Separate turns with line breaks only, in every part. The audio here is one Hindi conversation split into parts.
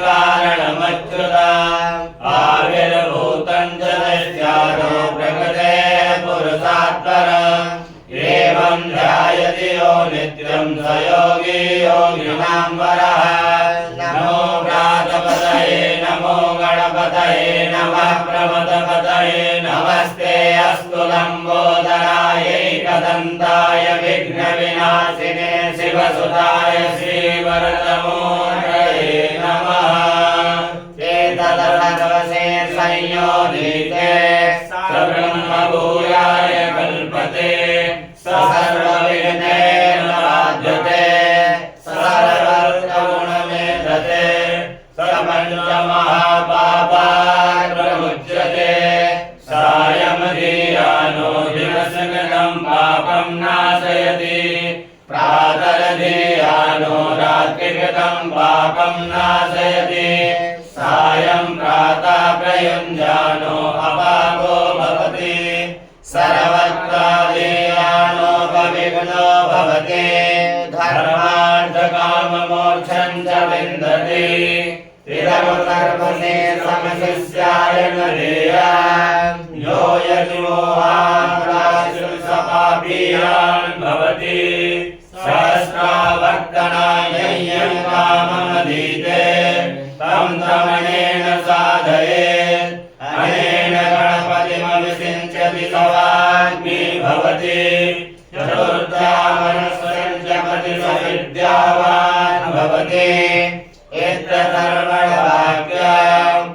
जगत्कारणमच्युता आविर्भूतं च नित्यं स योगी योगिनां वरः नमो व्रातपतये नमो गणपतये नमः प्रमदपतये नमस्ते अस्तु लम्बोदराय एकदन्ताय विघ्नविनाशिने शिवसुताय श्रीवरदमूर्तये नमः एतदर्थवसे संयोजिते सब्रह्मभूयाय कल्पते सर्वविघ्नैर्नाद्यते सर्वगुणमेधते समञ्जमहापापात् प्रमुच्यते सायं धियानो दिवसगतं पापं नाशयति प्रातर्धियानो रात्रिगतं पापं नाशयति सायं प्रातः प्रयुञ्जानो अपापो भवति सर्वत्राधियानोपविघ्नो भवति धर्मार्थकाममोक्षं च विन्दति इदमुतर्पणे समशिष्याय नरेया यो यतिमोहान् भवति सहस्रावर्तनायं काममधीते तं तमनेन साधयेत् अनेन गणपतिमभिषिञ्चति सवाग्मी भवति चतुर्थामनस्सञ्चपति स विद्यावान् भवति एतत्सर्ववाक्यं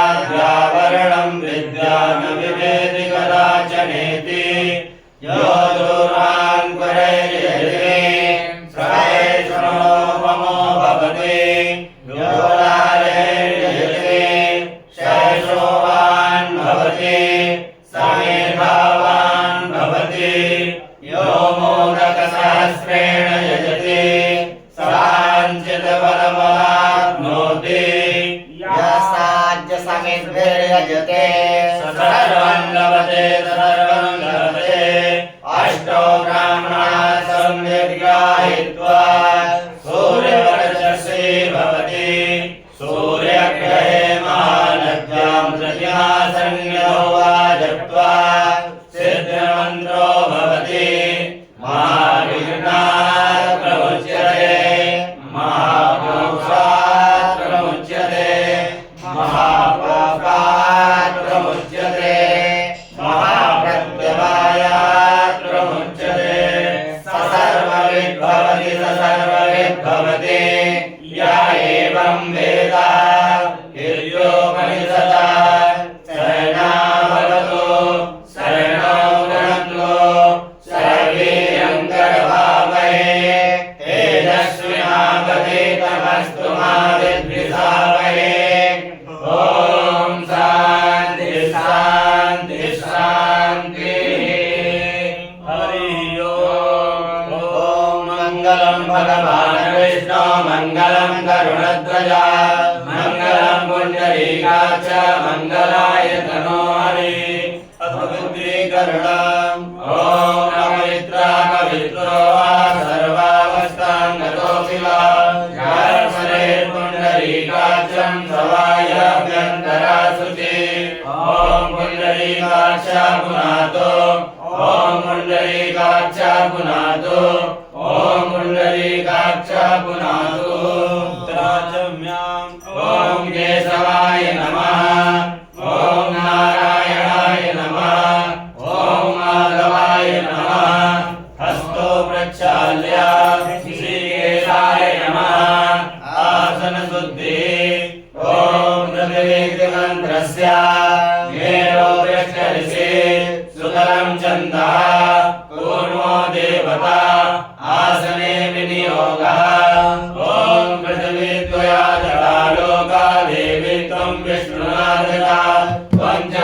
ब्रह्माद्यावरणं विद्या न विवेदि कदाचनेति यो दूरान् कुरैर्यते सैषणोपमो भवति यो लालैर्यते शैशोवान् भवति समेधावान् भवति यो मोदकसहस्रेण यजति साञ्चितफलमवाप्नोति यस्ताज्य समिद्भिर्यजते सर्वं लभते अष्टो ब्राह्मणाः संविद्गायित्वा सूर्यवर्चसे भवति सूर्यग्रहे महालक्ष्यां प्रतिमासंज्ञो वा जप्त्वा सिद्धमन्त्रो भवति महाविघ्नात् प्रमुच्यते महापुरुषात् प्रमुच्यते महापापात् प्रमुच्यते महाप्रत्यवायात् प्रमुच्यते सर्वविद्भवति सर्वविद्भवति या एवं वेद हिर्योपनिषदा शरणावतु शरणो गृह्णन्तु सर्वेयं गर्भामहे तेजस्विनावधीतमस्तु मा विद्विषावहे ॐ शान्ति शान्ति शान्तिः हरि ॐ मङ्गलं भगवान् विष्णु मङ्गलं गरुडध्वज मङ्गलं पुण्डरीकाक्ष मङ्गलाय तनो हरि अद्भुतीकरणम् ॐ पवित्रा पवित्रो सर्वावस्थाङ्गतोऽपि वा जर्मणे पुण्डरीकाक्षं सवायाभ्यन्तरा शुचि ॐ पुण्डरीकाक्ष पुनातो ॐ पुण्डरीकाक्ष पुनातो ॐ पुण्डरीकाक्ष पुनातो त्राचम्याम् ॐ केशवाय नमः ॐ नारायणाय नमः ॐ माधवाय नमः हस्तो प्रक्षाल्य श्रीकेशाय नमः आसनशुद्धिः ॐ पृथिवीमन्त्रस्य मेरोपृष्ठऋषि सुतलं छन्दः कूर्मो देवता आसने विनियोगः ॐ पृथिवी त्वया जलालोका देवी त्वं विष्णुनाथका त्वं च